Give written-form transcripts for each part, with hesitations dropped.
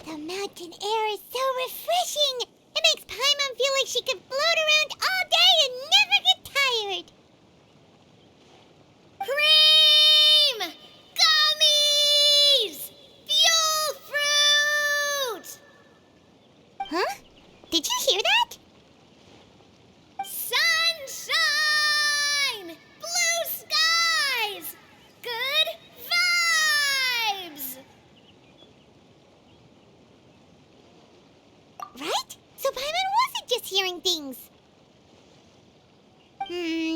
The mountain air is so refreshing! It makes Paimon feel like she could float around all day and never get tired! Cream! Gummies! Fuel fruit! Huh? Did you hear that? Sunshine! Blue skies! Good vibes! Right? So Pаймon wasn't just hearing things.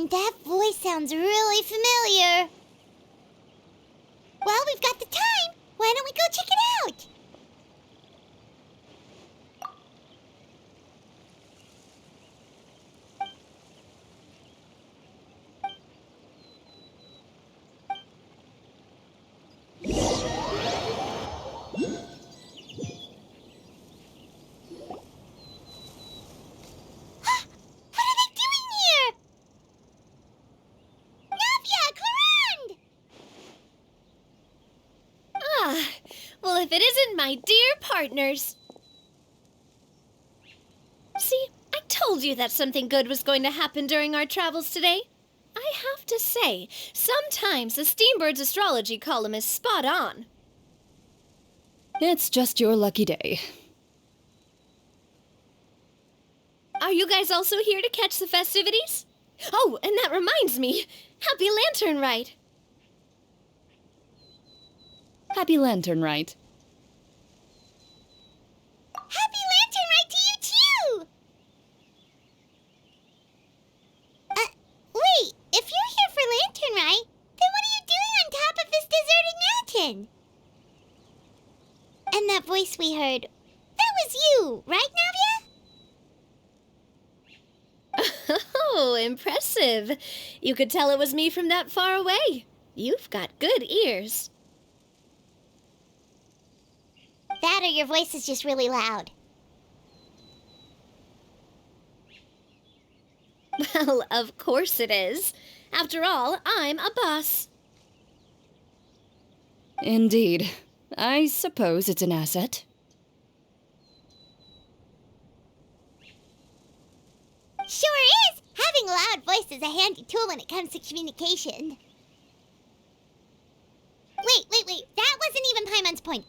That voice sounds really familiar. Well, we've got the time. Why don't we go check it out? Well, if it isn't my dear partners. See, I told you that something good was going to happen during our travels today. I have to say, sometimes the Steambird's astrology column is spot on. It's just your lucky day. Are you guys also here to catch the festivities? Oh, and that reminds me, Happy Lantern Ride! Happy Lantern Ride. Happy Lantern Ride to you too! Wait, if you're here for Lantern Ride, then what are you doing on top of this deserted mountain? And that voice we heard, that was you, right, Navia? Oh, impressive. You could tell it was me from that far away. You've got good ears. That or your voice is just really loud. Well, of course it is. After all, I'm a boss. Indeed. I suppose it's an asset. Sure is! Having a loud voice is a handy tool when it comes to communication. Wait. That wasn't even Paimon's point.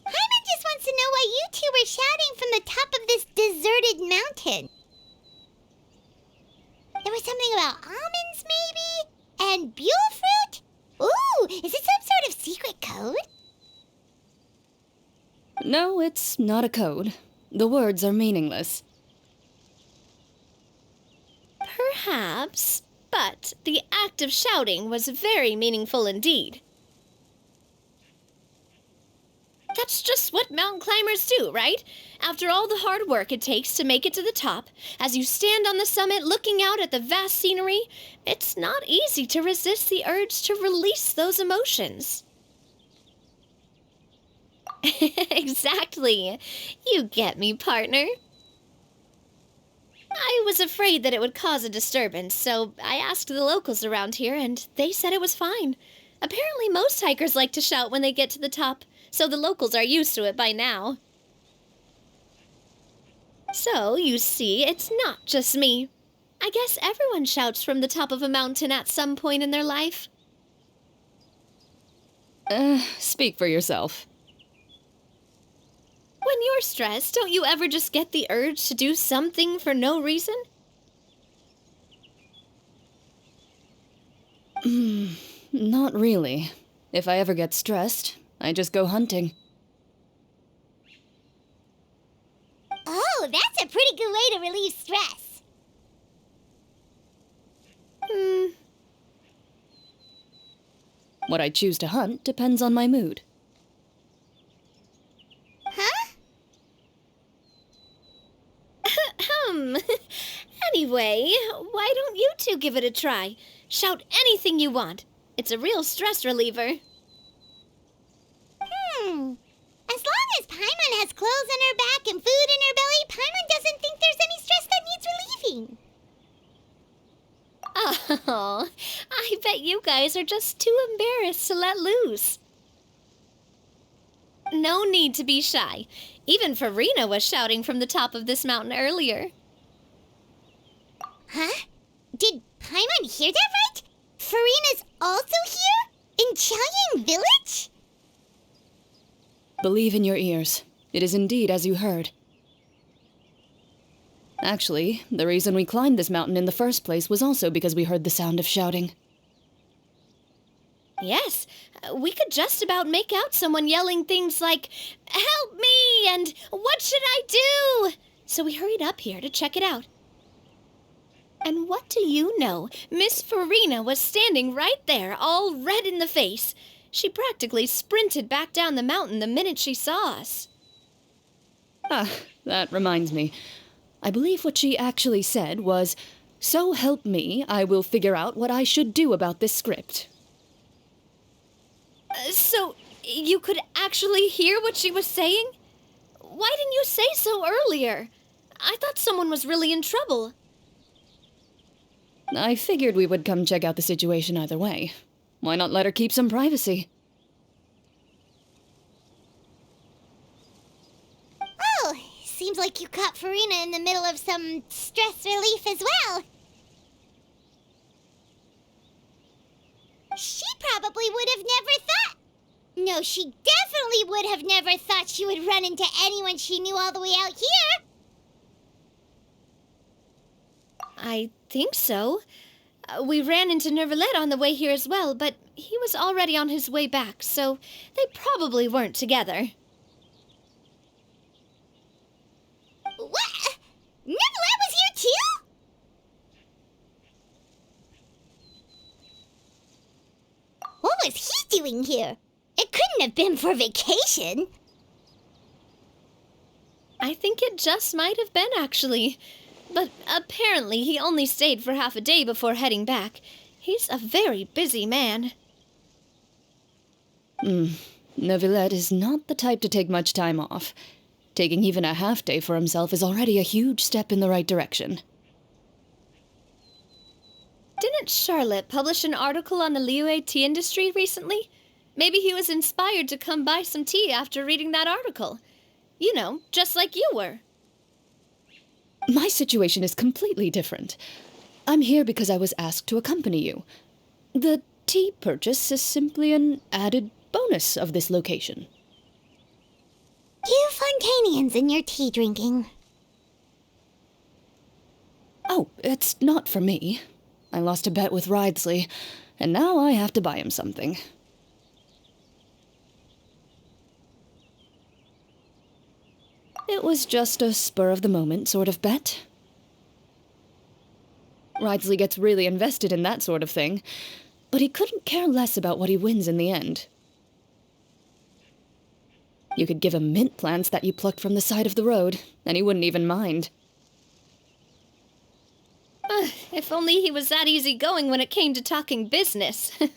Paimon just wants to know why you two were shouting from the top of this deserted mountain. There was something about almonds, maybe? And buell fruit? Ooh, is it some sort of secret code? No, it's not a code. The words are meaningless. Perhaps, but the act of shouting was very meaningful indeed. That's just what mountain climbers do, right? After all the hard work it takes to make it to the top, as you stand on the summit looking out at the vast scenery, it's not easy to resist the urge to release those emotions. Exactly. You get me, partner. I was afraid that it would cause a disturbance, so I asked the locals around here, and they said it was fine. Apparently most hikers like to shout when they get to the top, so the locals are used to it by now. So, you see, it's not just me. I guess everyone shouts from the top of a mountain at some point in their life. Speak for yourself. When you're stressed, don't you ever just get the urge to do something for no reason? Not really. If I ever get stressed, I just go hunting. Oh, that's a pretty good way to relieve stress. What I choose to hunt depends on my mood. Huh? Anyway, why don't you two give it a try? Shout anything you want. It's a real stress reliever. As long as Paimon has clothes on her back and food in her belly, Paimon doesn't think there's any stress that needs relieving. Oh, I bet you guys are just too embarrassed to let loose. No need to be shy. Even Farina was shouting from the top of this mountain earlier. Huh? Did Paimon hear that right? Farina's also here? In Chaoyang Village? Believe in your ears. It is indeed as you heard. Actually, the reason we climbed this mountain in the first place was also because we heard the sound of shouting. Yes, we could just about make out someone yelling things like, "Help me!" and "What should I do?" So we hurried up here to check it out. And what do you know? Miss Farina was standing right there, all red in the face. She practically sprinted back down the mountain the minute she saw us. Ah, that reminds me. I believe what she actually said was, "So help me, I will figure out what I should do about this script." So, you could actually hear what she was saying? Why didn't you say so earlier? I thought someone was really in trouble. I figured we would come check out the situation either way. Why not let her keep some privacy? Oh, seems like you caught Farina in the middle of some stress relief as well. She probably would have never thought... No, she definitely would have never thought she would run into anyone she knew all the way out here. I think so. We ran into Nervalet on the way here as well, but he was already on his way back, so they probably weren't together. What? Nervalet was here too? What was he doing here? It couldn't have been for vacation. I think it just might have been, actually. But apparently he only stayed for half a day before heading back. He's a very busy man. Neuvillette is not the type to take much time off. Taking even a half day for himself is already a huge step in the right direction. Didn't Charlotte publish an article on the Liyue tea industry recently? Maybe he was inspired to come buy some tea after reading that article. You know, just like you were. My situation is completely different. I'm here because I was asked to accompany you. The tea purchase is simply an added bonus of this location. You Fontanians and your tea drinking. Oh, it's not for me. I lost a bet with Ridesley, and now I have to buy him something. It was just a spur-of-the-moment sort of bet. Ridesley gets really invested in that sort of thing, but he couldn't care less about what he wins in the end. You could give him mint plants that you plucked from the side of the road, and he wouldn't even mind. If only he was that easygoing when it came to talking business. In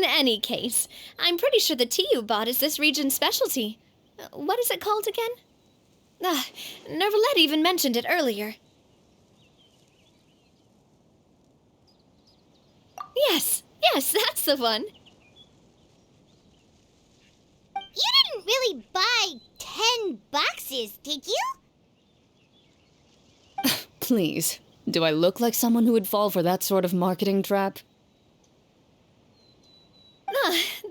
any case, I'm pretty sure the tea you bought is this region's specialty. What is it called again? Nervalet even mentioned it earlier. Yes, that's the one. You didn't really buy 10 boxes, did you? Please, do I look like someone who would fall for that sort of marketing trap?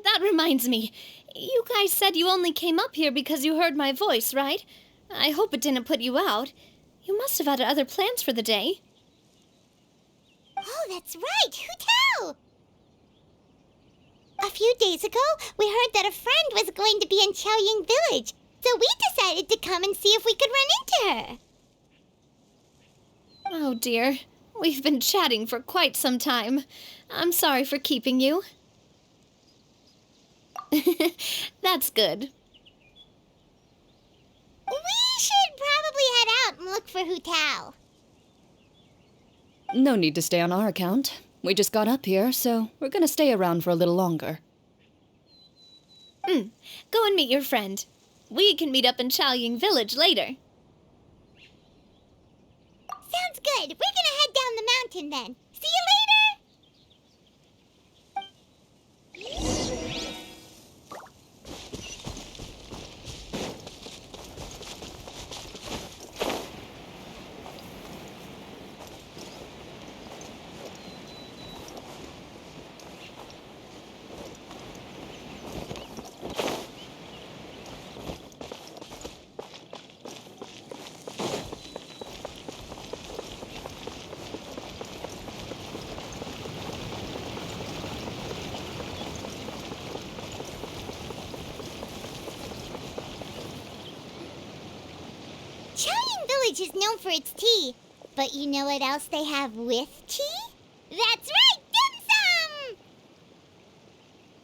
That reminds me. You guys said you only came up here because you heard my voice, right? I hope it didn't put you out. You must have had other plans for the day. Oh, that's right, Hu Tao! A few days ago, we heard that a friend was going to be in Chaoyang Village, so we decided to come and see if we could run into her. Oh dear, we've been chatting for quite some time. I'm sorry for keeping you. That's good. We should probably head out and look for Hu Tao. No need to stay on our account. We just got up here, so we're gonna stay around for a little longer. Go and meet your friend. We can meet up in Chaoyang Village later. Sounds good. We're gonna head down the mountain then. See you later! village is known for its tea. But you know what else they have with tea? That's right, dim sum!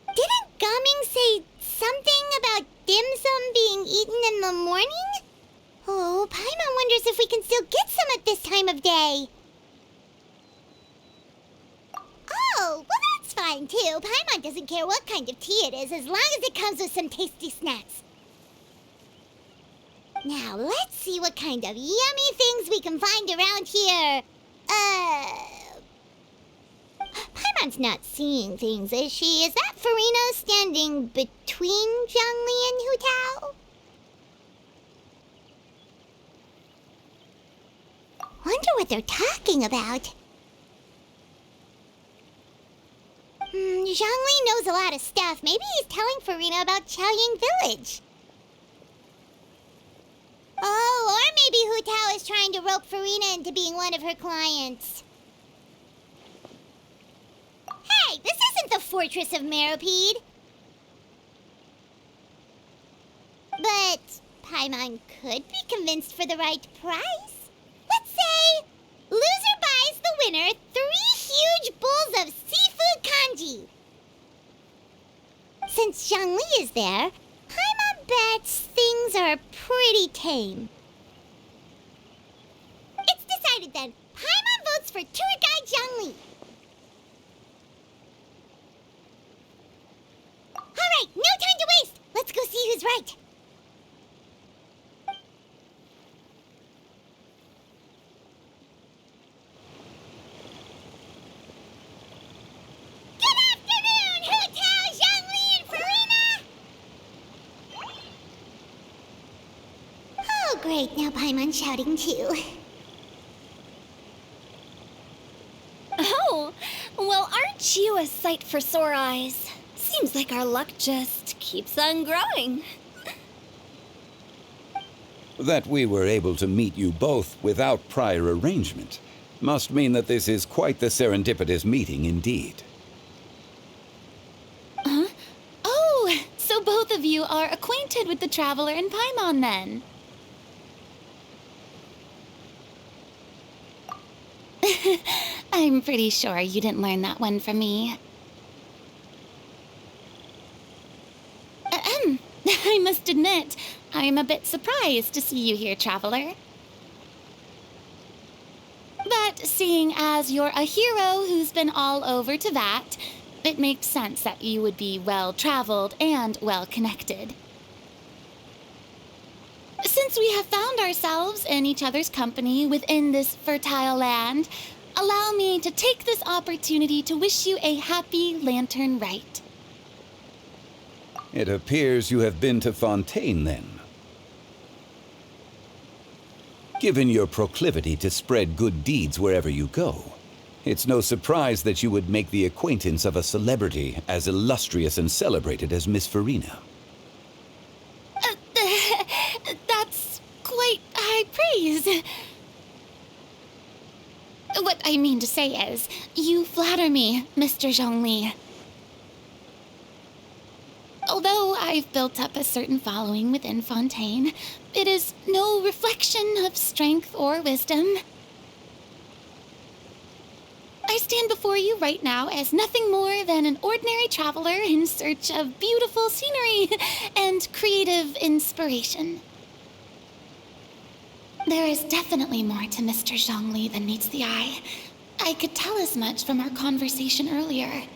Didn't Gaming say something about dim sum being eaten in the morning? Oh, Paimon wonders if we can still get some at this time of day. Oh, well that's fine too. Paimon doesn't care what kind of tea it is as long as it comes with some tasty snacks. Now, let's see what kind of yummy things we can find around here. Paimon's not seeing things, is she? Is that Farina standing between Zhongli and Hu Tao? Wonder what they're talking about. Zhongli knows a lot of stuff. Maybe he's telling Farina about Chaoying Village. Oh, or maybe Hu Tao is trying to rope Farina into being one of her clients. Hey, this isn't the Fortress of Meropide. But Paimon could be convinced for the right price. Let's say loser buys the winner 3 huge bowls of seafood kanji. Since Zhongli is there, Paimon bets things are pretty tame. It's decided then. Paimon votes for tour guide Zhongli. All right, no time to waste. Let's go see who's right. Good afternoon, Hu Tao, Zhongli, and Farina. Oh, great. Now Paimon's shouting too. Oh, well, aren't you a sight for sore eyes? Seems like our luck just keeps on growing. That we were able to meet you both without prior arrangement must mean that this is quite the serendipitous meeting indeed. Huh? Oh, so both of you are acquainted with the Traveler and Paimon then? I'm pretty sure you didn't learn that one from me. I must admit, I'm a bit surprised to see you here, Traveler. But seeing as you're a hero who's been all over to that, it makes sense that you would be well-traveled and well-connected. Since we have found ourselves in each other's company within this fertile land, allow me to take this opportunity to wish you a happy lantern rite. It appears you have been to Fontaine, then. Given your proclivity to spread good deeds wherever you go, it's no surprise that you would make the acquaintance of a celebrity as illustrious and celebrated as Miss Farina. That's quite high praise. What I mean to say is, you flatter me, Mr. Zhongli. Although I've built up a certain following within Fontaine, it is no reflection of strength or wisdom. I stand before you right now as nothing more than an ordinary traveler in search of beautiful scenery and creative inspiration. There is definitely more to Mr. Zhongli than meets the eye. I could tell as much from our conversation earlier.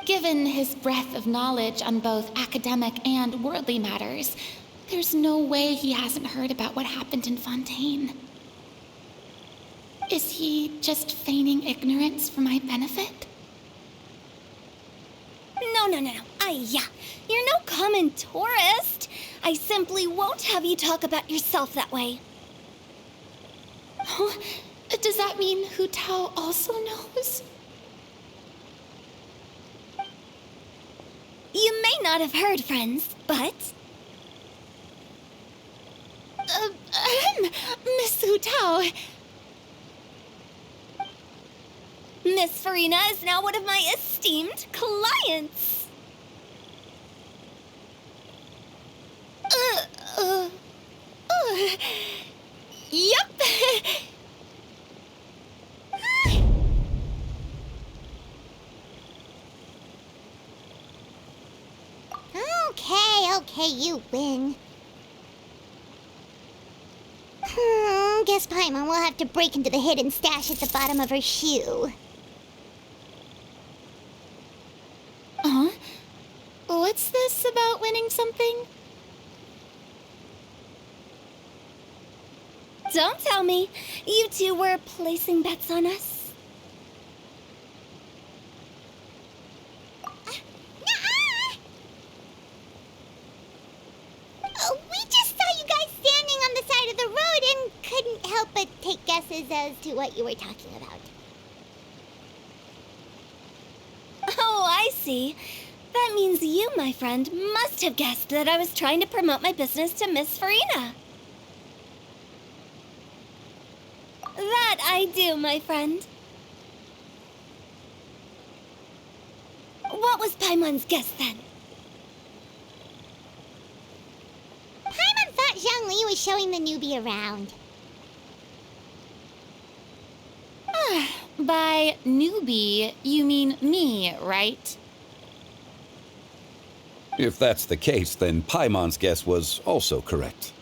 Given his breadth of knowledge on both academic and worldly matters, there's no way he hasn't heard about what happened in Fontaine. Is he just feigning ignorance for my benefit? No. You're no common tourist. I simply won't have you talk about yourself that way. Oh, does that mean Hu Tao also knows? You may not have heard, friends, but... Miss Hu Tao. Miss Farina is now one of my esteemed clients. Okay, you win. Guess Pаймon will have to break into the hidden stash at the bottom of her shoe. Huh? What's this about winning something? Don't tell me. You two were placing bets on us. Nuh-uh! We just saw you guys standing on the side of the road and couldn't help but take guesses as to what you were talking about. Oh, I see. That means you, my friend, must have guessed that I was trying to promote my business to Miss Farina. That I do, my friend. What was Paimon's guess then? Paimon thought Zhongli was showing the newbie around. By newbie, you mean me, right? If that's the case, then Paimon's guess was also correct.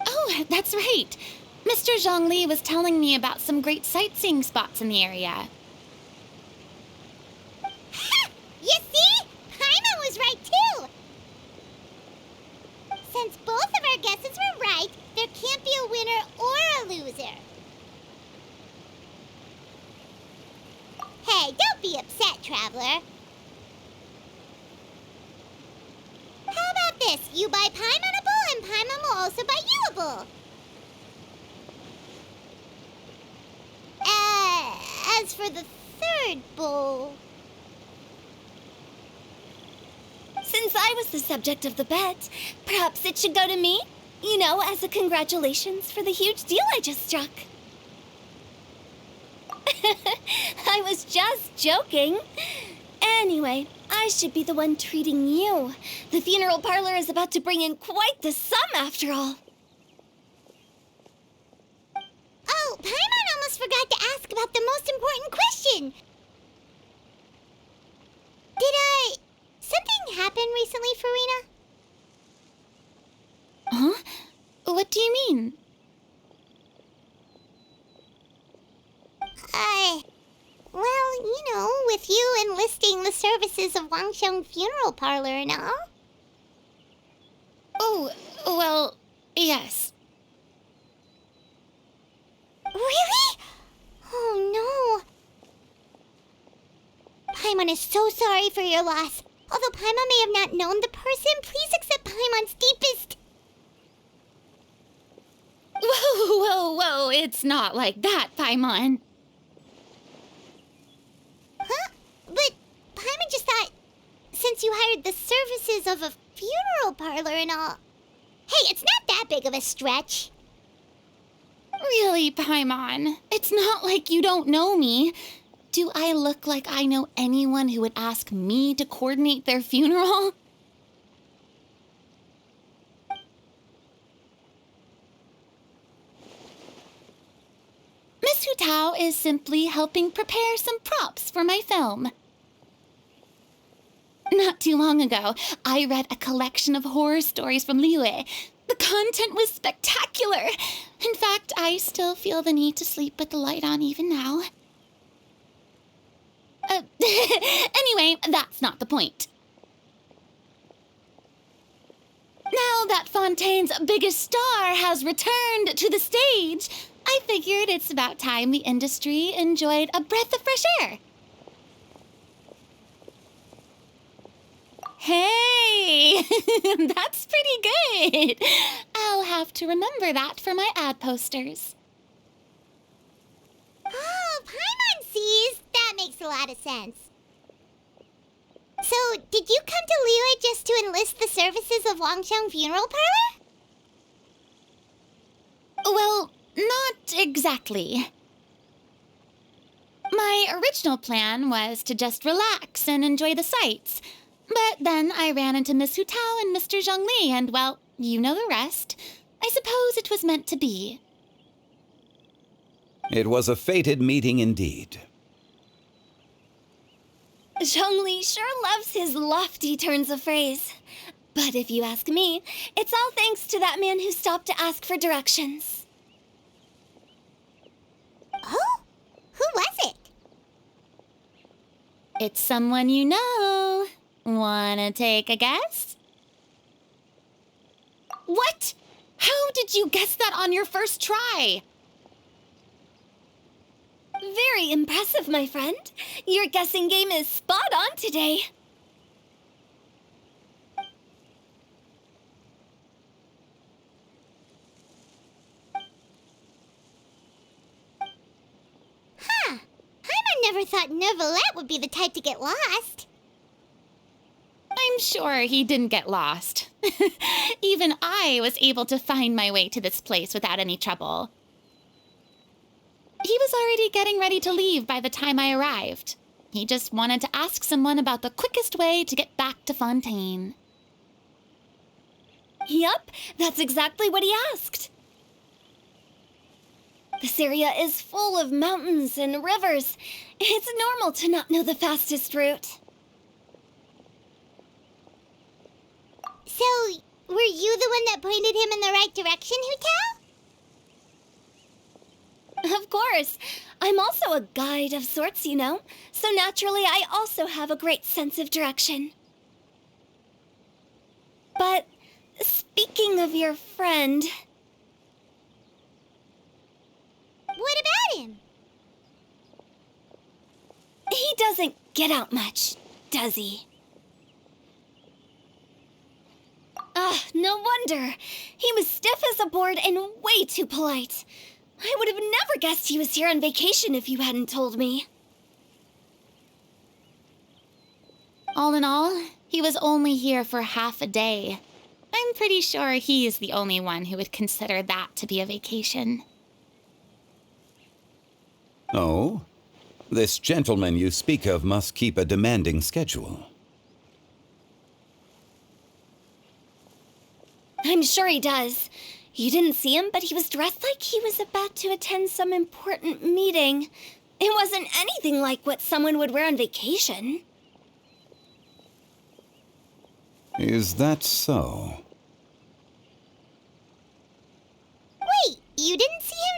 Oh, that's right. Mr. Zhongli was telling me about some great sightseeing spots in the area. Ha! You see? Paimon was right too! Since both of our guesses were right, there can't be a winner or a loser. Hey, don't be upset, Traveler. How about this? You buy Paimon a bowl, and Paimon will also buy you a bowl. As for the third bowl... Since I was the subject of the bet, perhaps it should go to me? You know, as a congratulations for the huge deal I just struck. I was just joking. Anyway, I should be the one treating you. The funeral parlor is about to bring in quite the sum after all. Oh, Paimon almost forgot to ask about the most important question. Something happen recently, Farina? Huh? What do you mean? Well, you know, with you enlisting the services of Wangsheng Funeral Parlor and all. Oh, well, yes. Really? Oh, no. Paimon is so sorry for your loss. Although Paimon may have not known the person, please accept Paimon's deepest... Whoa, it's not like that, Pаймon. Huh? But Paimon just thought, since you hired the services of a funeral parlor and all... Hey, it's not that big of a stretch. Really, Pаймon, it's not like you don't know me. Do I look like I know anyone who would ask me to coordinate their funeral? Miss Hu Tao is simply helping prepare some props for my film. Not too long ago, I read a collection of horror stories from Liyue. The content was spectacular. In fact, I still feel the need to sleep with the light on even now. Anyway, that's not the point. Now that Fontaine's biggest star has returned to the stage, I figured it's about time the industry enjoyed a breath of fresh air. Hey, that's pretty good. I'll have to remember that for my ad posters. Oh, Paimon sees. That makes a lot of sense. So, did you come to Liyue just to enlist the services of Wangsheng Funeral Parlor? Well, not exactly. My original plan was to just relax and enjoy the sights. But then I ran into Miss Hu Tao and Mr. Zhongli, and, well, you know the rest. I suppose it was meant to be. It was a fated meeting indeed. Zhongli sure loves his lofty turns of phrase. But if you ask me, it's all thanks to that man who stopped to ask for directions. Oh? Who was it? It's someone you know. Wanna take a guess? What? How did you guess that on your first try? Very impressive, my friend. Your guessing game is spot on today. Huh. Paimon never thought Neuvillette would be the type to get lost. I'm sure he didn't get lost. Even I was able to find my way to this place without any trouble. He was already getting ready to leave by the time I arrived. He just wanted to ask someone about the quickest way to get back to Fontaine. Yup, that's exactly what he asked. This area is full of mountains and rivers. It's normal to not know the fastest route. So, were you the one that pointed him in the right direction, Hu Tao? Of course. I'm also a guide of sorts, you know. So naturally, I also have a great sense of direction. But speaking of your friend... What about him? He doesn't get out much, does he? No wonder. He was stiff as a board and way too polite. I would have never guessed he was here on vacation if you hadn't told me. All in all, he was only here for half a day. I'm pretty sure he is the only one who would consider that to be a vacation. Oh? This gentleman you speak of must keep a demanding schedule. I'm sure he does. You didn't see him, but he was dressed like he was about to attend some important meeting. It wasn't anything like what someone would wear on vacation. Is that so? Wait, you didn't see him,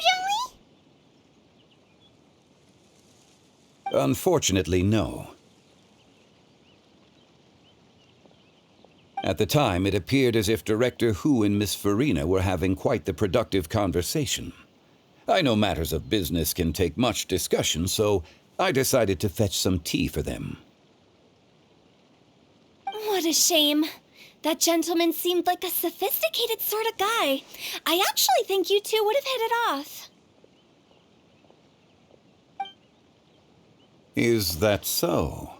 Zhongli? Unfortunately, no. At the time, it appeared as if Director Hu and Miss Farina were having quite the productive conversation. I know matters of business can take much discussion, so I decided to fetch some tea for them. What a shame. That gentleman seemed like a sophisticated sort of guy. I actually think you two would have hit it off. Is that so?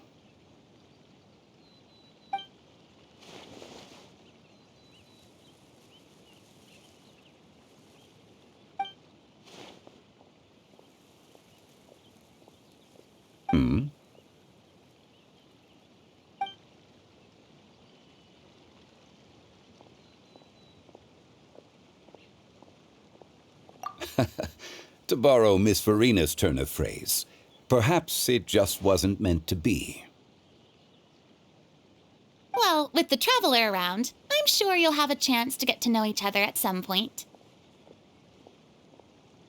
To borrow Miss Farina's turn of phrase, perhaps it just wasn't meant to be. Well, with the traveler around, I'm sure you'll have a chance to get to know each other at some point.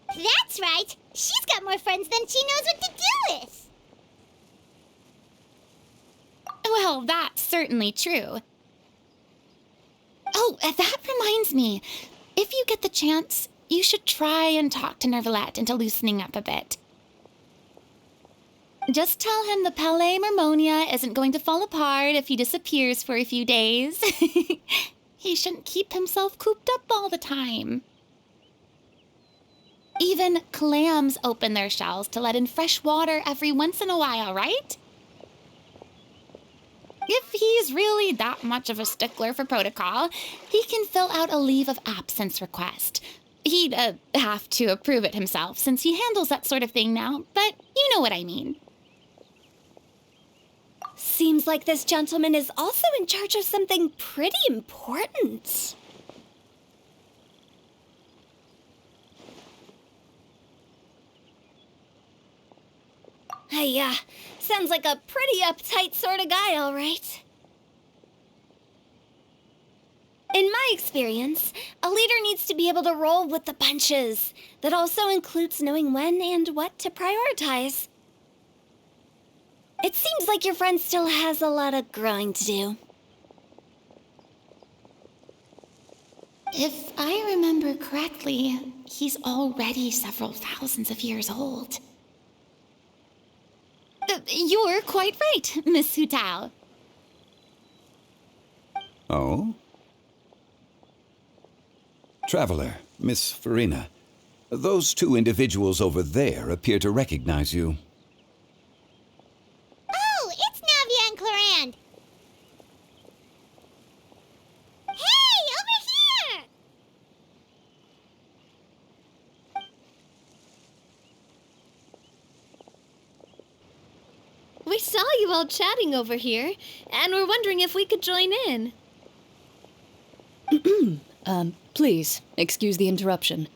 That's right. She's got more friends than she knows what to do with. Well, that's certainly true. Oh, that reminds me. If you get the chance, you should try and talk to Neuvillette into loosening up a bit. Just tell him the Palais Mermonia isn't going to fall apart if he disappears for a few days. He shouldn't keep himself cooped up all the time. Even clams open their shells to let in fresh water every once in a while, right? If he's really that much of a stickler for protocol, he can fill out a leave of absence request. He'd have to approve it himself since he handles that sort of thing now, but you know what I mean. Seems like this gentleman is also in charge of something pretty important. Yeah, sounds like a pretty uptight sort of guy, all right. In my experience, a leader needs to be able to roll with the punches. That also includes knowing when and what to prioritize. It seems like your friend still has a lot of growing to do. If I remember correctly, he's already several thousands of years old. You're quite right, Miss Hu Tao. Oh? Traveler, Miss Farina, those two individuals over there appear to recognize you. Oh, it's Navia and Clarand. Hey, over here! We saw you all chatting over here, and we're wondering if we could join in. Please, excuse the interruption.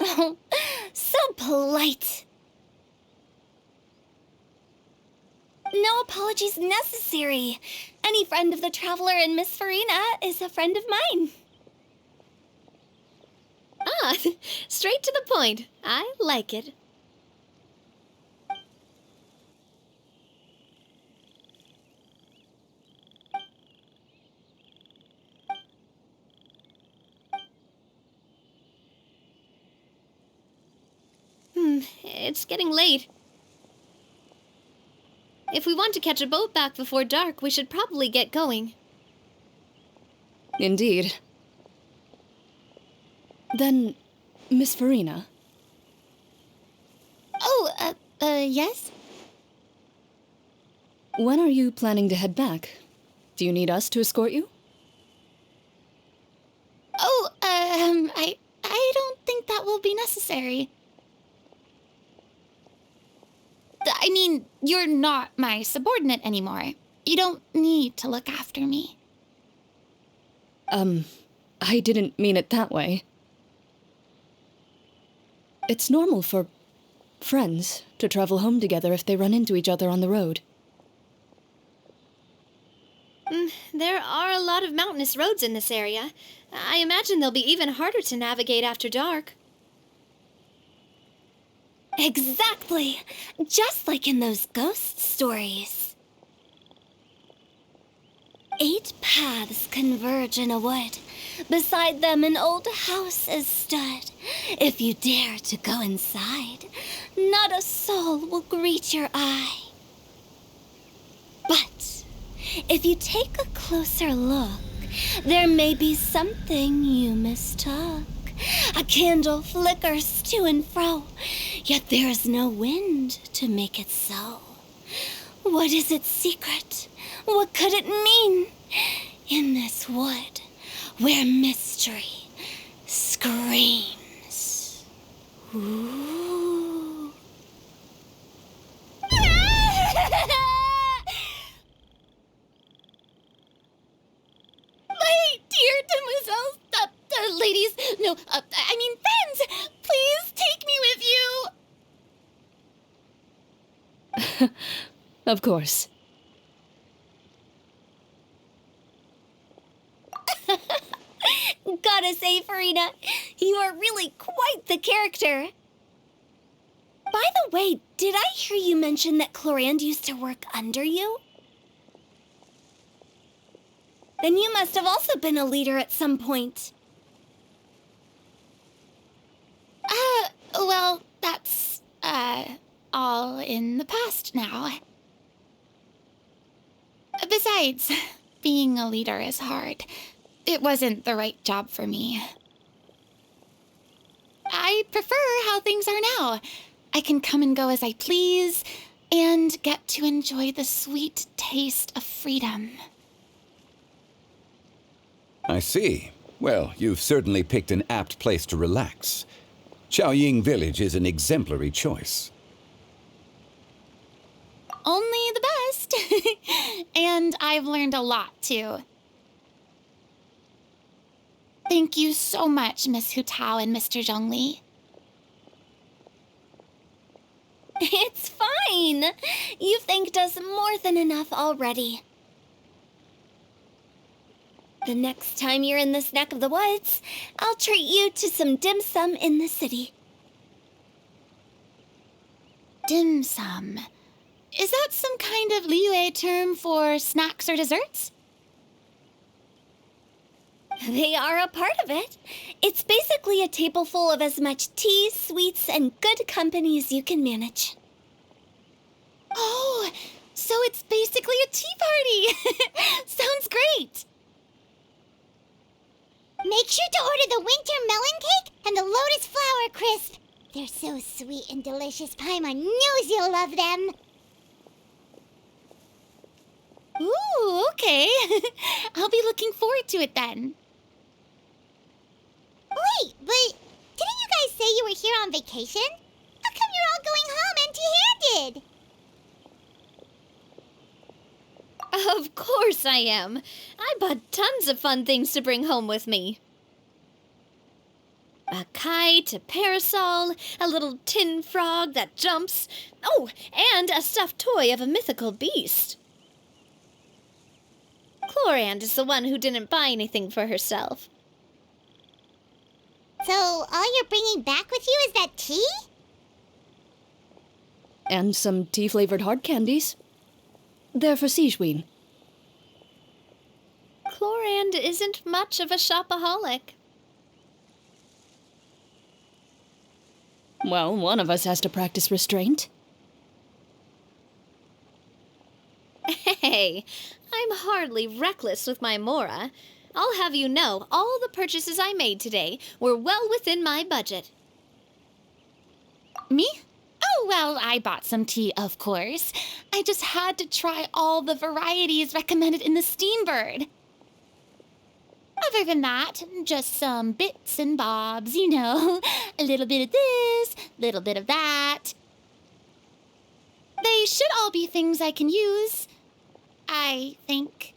Oh, so polite. No apologies necessary. Any friend of the Traveler and Miss Farina is a friend of mine. Ah, straight to the point. I like it. It's getting late. If we want to catch a boat back before dark, we should probably get going. Indeed. Then, Miss Farina, Oh, yes? when are you planning to head back? Do you need us to escort you? Oh, I don't think that will be necessary. I mean, you're not my subordinate anymore. You don't need to look after me. I didn't mean it that way. It's normal for friends to travel home together if they run into each other on the road. There are a lot of mountainous roads in this area. I imagine they'll be even harder to navigate after dark. Exactly! Just like in those ghost stories. 8 paths converge in a wood. Beside them an old house is stood. If you dare to go inside, not a soul will greet your eye. But if you take a closer look, there may be something you mistook. A candle flickers to and fro, yet there is no wind to make it so. What is its secret? What could it mean? In this wood, where mystery screams. Ooh. My dear demoiselles, ladies, no, I mean friends, please take me with you. Of course. Gotta say, Farina, you are really quite the character. By the way, did I hear you mention that Clarand used to work under you? Then you must have also been a leader at some point. Well, that's, all in the past now. Besides, being a leader is hard. It wasn't the right job for me. I prefer how things are now. I can come and go as I please, and get to enjoy the sweet taste of freedom. I see. Well, you've certainly picked an apt place to relax. Chaoying Village is an exemplary choice. Only the best. And I've learned a lot, too. Thank you so much, Miss Hu Tao and Mr. Zhongli. It's fine. You've thanked us more than enough already. The next time you're in this neck of the woods, I'll treat you to some dim sum in the city. Dim sum. Is that some kind of Liyue term for snacks or desserts? They are a part of it. It's basically a table full of as much tea, sweets, and good company as you can manage. Oh, so it's basically a tea party. Sounds great. Make sure to order the winter melon cake and the lotus flower crisp. They're so sweet and delicious. Paimon knows you'll love them. Ooh, okay. I'll be looking forward to it then. Wait, but didn't you guys say you were here on vacation? How come you're all going home empty-handed? Of course I am. I bought tons of fun things to bring home with me. A kite, a parasol, a little tin frog that jumps. Oh, and a stuffed toy of a mythical beast. Chlorand is the one who didn't buy anything for herself. So all you're bringing back with you is that tea? And some tea-flavored hard candies. They're for Sigewin. Chlorand isn't much of a shopaholic. Well, one of us has to practice restraint. Hey, I'm hardly reckless with my Mora. I'll have you know, all the purchases I made today were well within my budget. Me? Oh, well, I bought some tea, of course. I just had to try all the varieties recommended in the Steambird. Other than that, just some bits and bobs, you know. A little bit of this, little bit of that. They should all be things I can use, I think.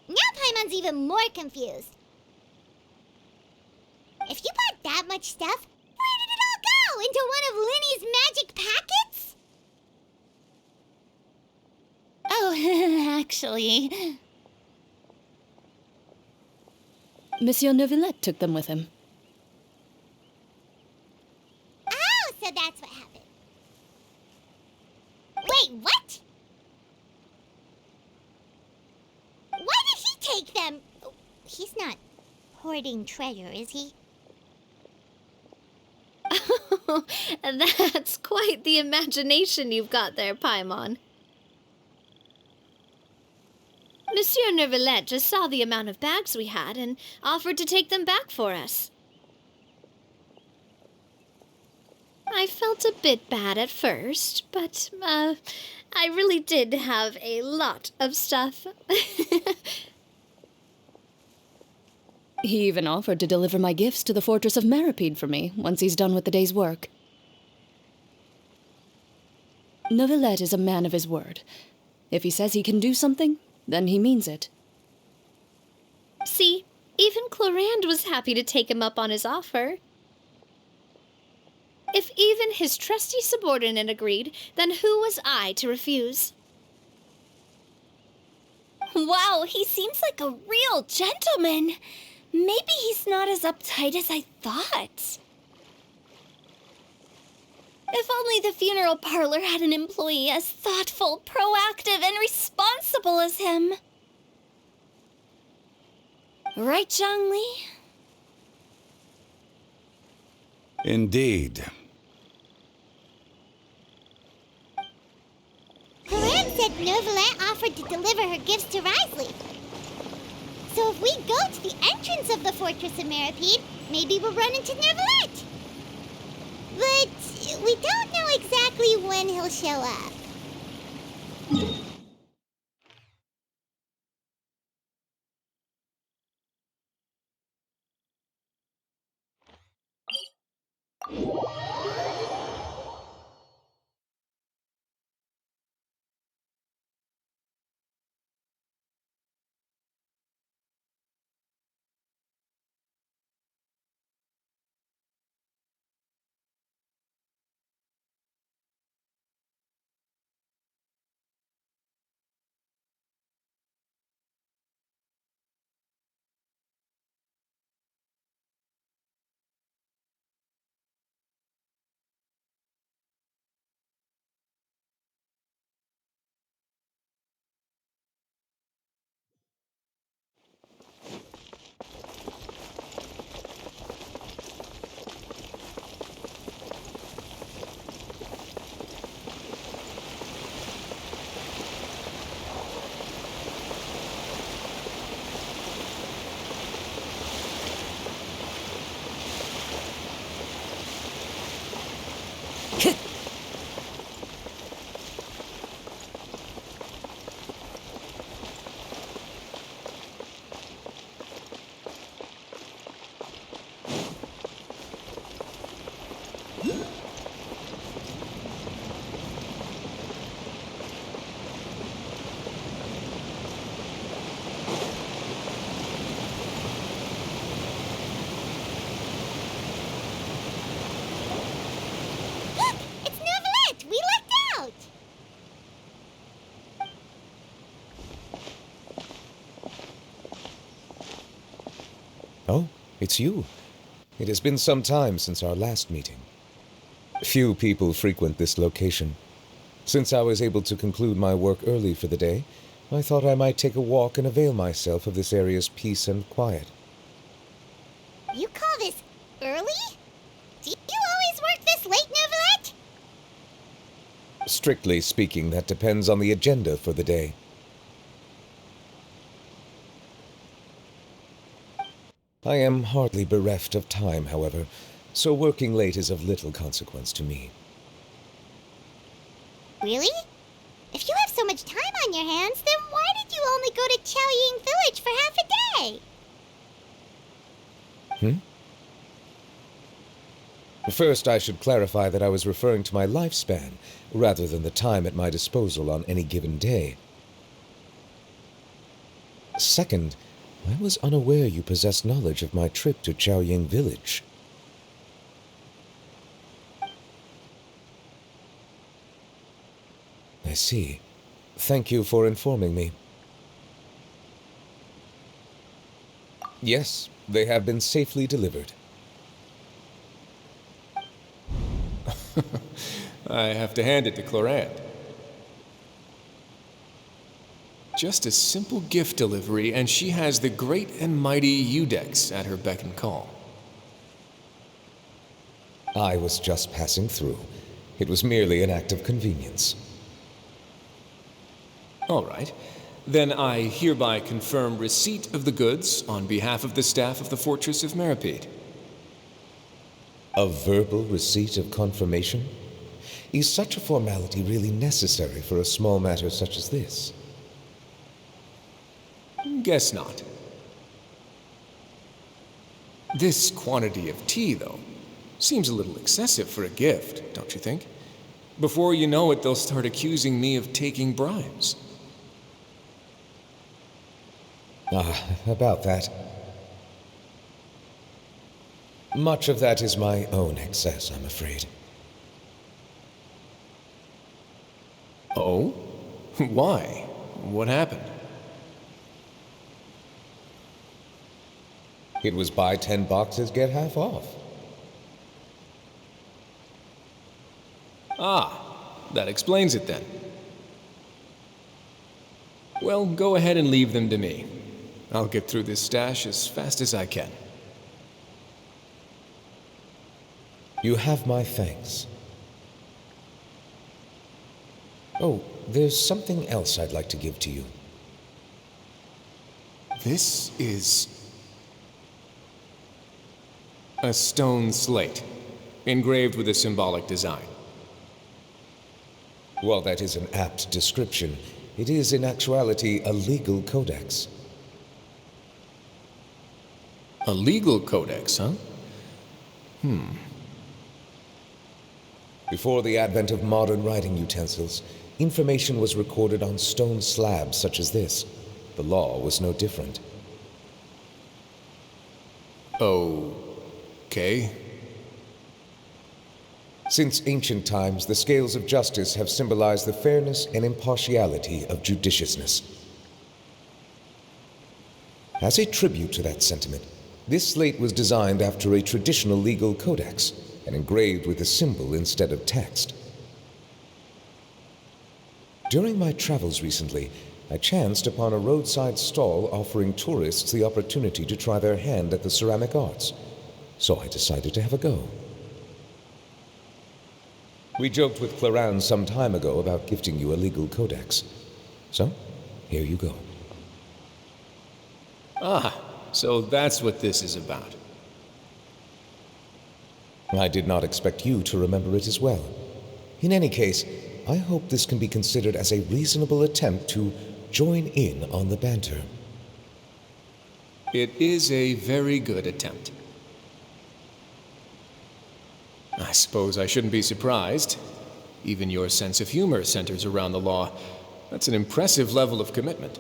Now Paimon's even more confused. If you bought that much stuff, where did it all go? Into one of Linny's magic packets? Oh, actually... Monsieur Neuvillette took them with him. Oh, so that's what happened. Wait, what? Why did he take them? Oh, he's not hoarding treasure, is he? That's quite the imagination you've got there, Paimon. Monsieur Neuvillette just saw the amount of bags we had and offered to take them back for us. I felt a bit bad at first, but, I really did have a lot of stuff. He even offered to deliver my gifts to the Fortress of Meripede for me once he's done with the day's work. Neuvillette is a man of his word. If he says he can do something, then he means it. See, even Chlorand was happy to take him up on his offer. If even his trusty subordinate agreed, then who was I to refuse? Wow, he seems like a real gentleman. Maybe he's not as uptight as I thought. If only the funeral parlor had an employee as thoughtful, proactive, and responsible as him. Right, Zhongli? Indeed. Corinne said Neuvillette offered to deliver her gifts to Risley. So if we go to the entrance of the Fortress of Meripede, maybe we'll run into Neuvillette. But we don't know exactly when he'll show up. Look! It's Novelette! We lucked out! Oh, it's you. It has been some time since our last meeting. Few people frequent this location. Since I was able to conclude my work early for the day, I thought I might take a walk and avail myself of this area's peace and quiet. You call this early? Do you always work this late, Novelette? Strictly speaking, that depends on the agenda for the day. I am hardly bereft of time, however, so working late is of little consequence to me. Really? If you have so much time on your hands, then why did you only go to Chaoying Village for half a day? First, I should clarify that I was referring to my lifespan, rather than the time at my disposal on any given day. Second, I was unaware you possessed knowledge of my trip to Chaoying Village. I see. Thank you for informing me. Yes, they have been safely delivered. I have to hand it to Clorant. Just a simple gift delivery, and she has the great and mighty Udex at her beck and call. I was just passing through. It was merely an act of convenience. All right. Then I hereby confirm receipt of the goods on behalf of the staff of the Fortress of Meripede. A verbal receipt of confirmation? Is such a formality really necessary for a small matter such as this? Guess not. This quantity of tea, though, seems a little excessive for a gift, don't you think? Before you know it, they'll start accusing me of taking bribes. About that. Much of that is my own excess, I'm afraid. Oh? Why? What happened? It was buy 10 boxes, get half off. Ah, that explains it then. Well, go ahead and leave them to me. I'll get through this stash as fast as I can. You have my thanks. Oh, there's something else I'd like to give to you. This is a stone slate, engraved with a symbolic design. While that is an apt description, it is in actuality a legal codex. A legal codex, huh? Before the advent of modern writing utensils, information was recorded on stone slabs such as this. The law was no different. Okay. Since ancient times, the scales of justice have symbolized the fairness and impartiality of judiciousness. As a tribute to that sentiment, this slate was designed after a traditional legal codex and engraved with a symbol instead of text. During my travels recently, I chanced upon a roadside stall offering tourists the opportunity to try their hand at the ceramic arts, so I decided to have a go. We joked with Clorant some time ago about gifting you a legal codex. So, here you go. Ah, so that's what this is about. I did not expect you to remember it as well. In any case, I hope this can be considered as a reasonable attempt to join in on the banter. It is a very good attempt. I suppose I shouldn't be surprised. Even your sense of humor centers around the law. That's an impressive level of commitment.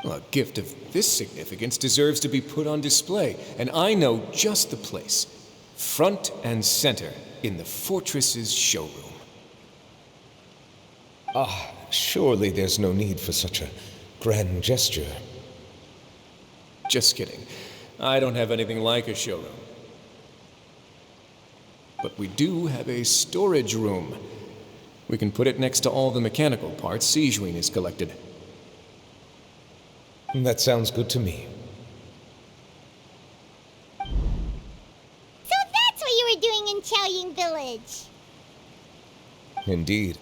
Well, a gift of this significance deserves to be put on display, and I know just the place. Front and center in the fortress's showroom. Surely there's no need for such a grand gesture. Just kidding. I don't have anything like a showroom. But we do have a storage room. We can put it next to all the mechanical parts Sijuin has collected. That sounds good to me. So that's what you were doing in Chaoying Village. Indeed.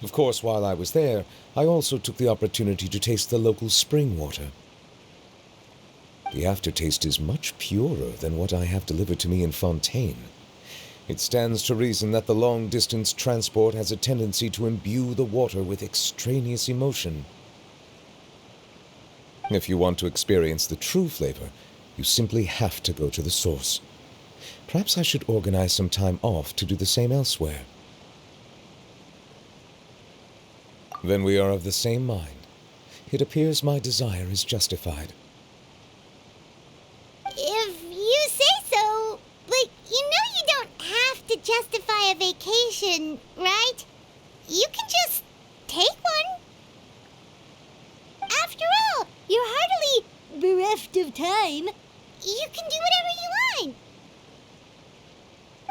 Of course, while I was there, I also took the opportunity to taste the local spring water. The aftertaste is much purer than what I have delivered to me in Fontaine. It stands to reason that the long-distance transport has a tendency to imbue the water with extraneous emotion. If you want to experience the true flavor, you simply have to go to the source. Perhaps I should organize some time off to do the same elsewhere. Then we are of the same mind. It appears my desire is justified. If you say so, but you know you don't have to justify a vacation, right? You can just take one. After all, you're hardly bereft of time. You can do whatever you want.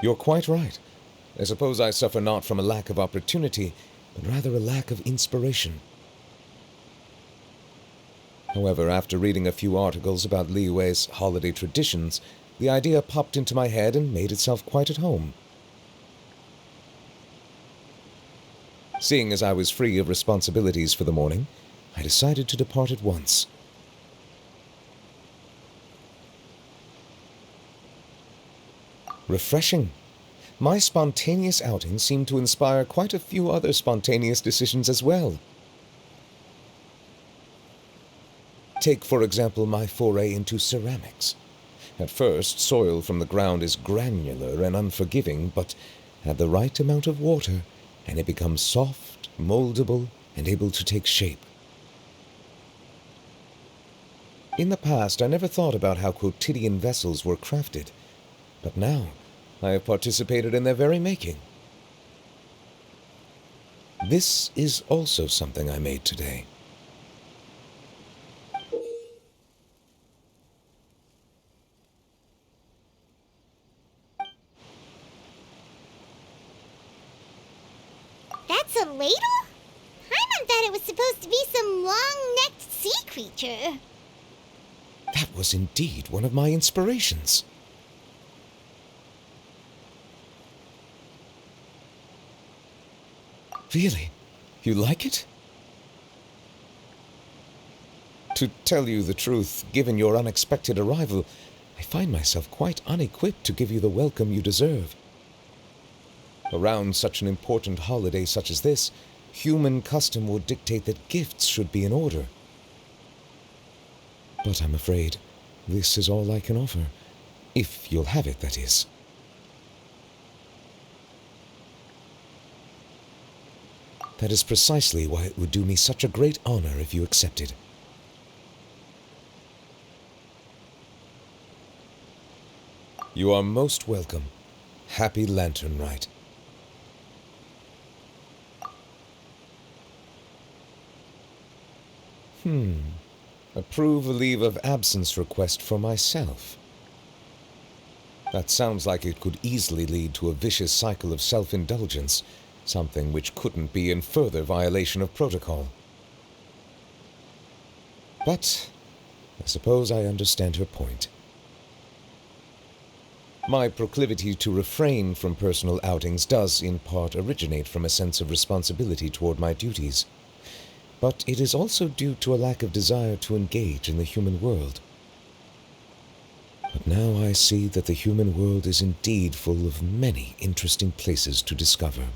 You're quite right. I suppose I suffer not from a lack of opportunity, but rather a lack of inspiration. However, after reading a few articles about Liyue's holiday traditions, the idea popped into my head and made itself quite at home. Seeing as I was free of responsibilities for the morning, I decided to depart at once. Refreshing. My spontaneous outing seemed to inspire quite a few other spontaneous decisions as well. Take, for example, my foray into ceramics. At first, soil from the ground is granular and unforgiving, but add the right amount of water, and it becomes soft, moldable, and able to take shape. In the past, I never thought about how quotidian vessels were crafted, but now I have participated in their very making. This is also something I made today. That's a ladle? Pаймon thought it was supposed to be some long-necked sea creature. That was indeed one of my inspirations. Really? You like it? To tell you the truth, given your unexpected arrival, I find myself quite unequipped to give you the welcome you deserve. Around such an important holiday such as this, human custom would dictate that gifts should be in order. But I'm afraid this is all I can offer. If you'll have it, that is. That is precisely why it would do me such a great honor if you accepted. You are most welcome. Happy Lantern Rite. Approve a leave of absence request for myself. That sounds like it could easily lead to a vicious cycle of self-indulgence, something which couldn't be in further violation of protocol. But I suppose I understand her point. My proclivity to refrain from personal outings does in part originate from a sense of responsibility toward my duties. But it is also due to a lack of desire to engage in the human world. But now I see that the human world is indeed full of many interesting places to discover.